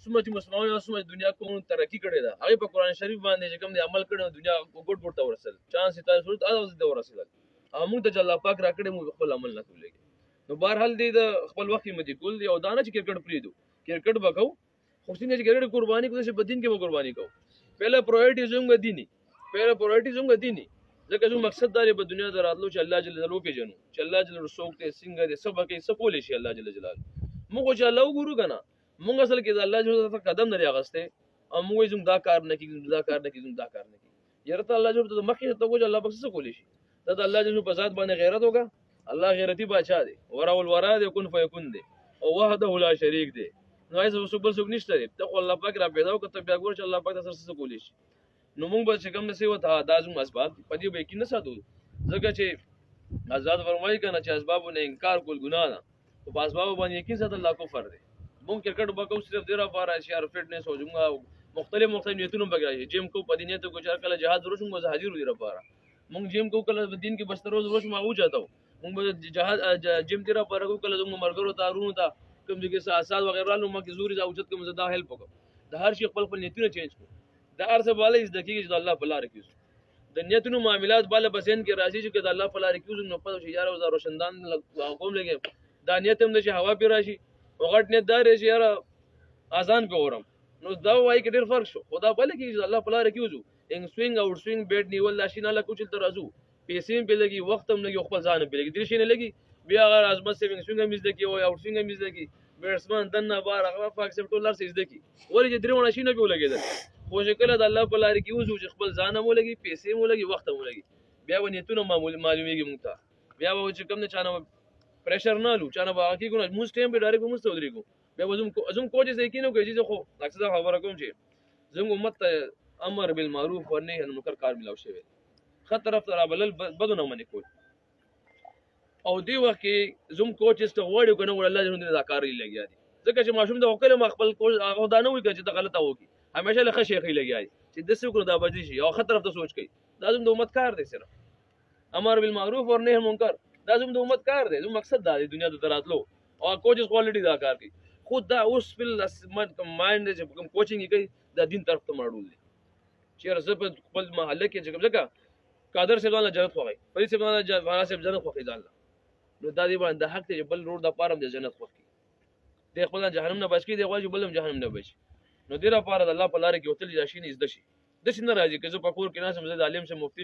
څومره چې مسلمانانو څومره دنیا کوم ترقی کړې ده هغه په قران شریف باندې چې کوم دی عمل کړو دنیا ګډ ګډ ته ورسل چانس ته صورت اول ته ورسل موږ ته الله پاک راکړې موږ خپل عمل نه کولې نو بهرحال دې د خپل وخت مدي کول دی او دانه چې کرکټ پریدو کرکټ وکاو خو څنګه چې کرکټ قرباني کوي چې بدین کې به قرباني کوو پہله پرایورټي زموږ دینی ځکه زموږ مقصد دا دی په دنیا د راتلو چې الله جل جلاله پیژنو چې الله جل جلاله څوک دی څنګه دی سبا کې سپول شي الله جل جلاله موږ چې الله وګورو کنه موږ اصل کې الله جل جلاله قدم نه راغسته او موږ زم دا کار نه کیږي یاره ته الله جل جلاله مخې ته وګورو الله بخښه کولی شي دا الله جل جلاله په ذات باندې غیرت وکړه الله غیرتی بادشاہ دی ورا الورا دی کن فیکون دی او وحده لا شریک دی نو ایسه وسوبل څوک نشته دی ته الله پاک را پیدا وکړه ته بیا ګور چې الله پاک تاسو څه کولی شي نو موږ به چې کوم نسی وته دا زموږ اسباب په دې به کې نه ساتو ځکه چې آزاد فرمایي کنه چې اسبابونه انکار کول ګناه ده او په اسباب باندې یقین ساتل الله کفر دی موږ کرکټ وکاو صرف ډیره بار اشعار فټنس او جمعه مختلف نیتونو بګرایي جیم کو په دینه ته ګوچار کله جهاد وروشم مو حاضر دی لپاره موږ جیم کو کله دین کې بس روز وروش ما و جاته موږ جهاد جیم دی لپاره کو کله موږ مرګرو تارونو ته کوم ځای کې اساس وغیرہ نو مکه زوري دا اوجت کوم زدا هیلپ وکړو د هر شي خپل نیتونه چینج کو د ارزه بالا از دقیق چې الله په لار کې د نیتونو معاملات بالا بسین کې راځي چې د الله په لار کې نو په 1000 روشندان قوم لګي دا نیت هم د هوا په راشي وغټ نیت دار چې یاره اذان په اورم نو دا وایي کې ډېر فرق شو خدا بل کې چې الله په لار کې وځو ان سوینګ او سوینګ بیٹ نیول لاشي نه لکه چې ترازو پیسې په لګي وخت هم لګي خپل ځان په لګي درې شي نه لګي بیا هغه ازمت سیوینګ سوینګ هم زده کی او اوټ سوینګ هم زده کی بیټسمن دنه بار هغه پاک سپټولر سي زده کی ولې چې درې ونه شي نه په لګي خو چې کله د الله په لار کې وځو چې خپل ځان مو لګي پیسې مو لګي وخت مو لګي بیا ونیتونه معلومیږي مونږ ته بیا به چې کوم نه چانه پریشر نه لو چانه باغ کې ګونه موږ ټیم به ډایرکټ موږ ستوري کو بیا زم کوچ زې کینو کوي چې خو اکثر خبره کوم چې زم امت امر بالمعروف و نهي عن المنکر کار ملاو شوی خط طرف ته بلل بدو نه منې کول او دی وخت کې زم کوچ است غوړې کنه ول الله جل دا کار لګیا دي ځکه چې ماشوم د وکیل خپل کوچ هغه دا نه وي چې غلطه وکي همیشه له شیخي لګیای چې د څه کړو دا بجې شي او خطر ته سوچ کوي دا زموږ د امت کار دی صرف امر بالمعروف اور نهي منکر دا زموږ د امت کار دی زموږ مقصد دا دی دنیا ته دراتلو او کوچز کوالټي دا کار کوي خود دا اوس فل مایند چې کوم کوچینګ کوي دا دین طرف ته مړول دي چې رزه په خپل محله کې چې کوم ځکه قادر صاحب الله جنت خوغي فرید صاحب الله جنت خوغي ځان نو دا دی باندې حق ته بل روډ د پارم د جنت خوغي د خپل جهنم نه بچ کی دی غواړي بلم جهنم نه بچ نو ډیره پاره د الله په لار کې وتل راشي نه زده شي د شي نه راځي که زه په کور کې ناسم زه د عالم سره مفتی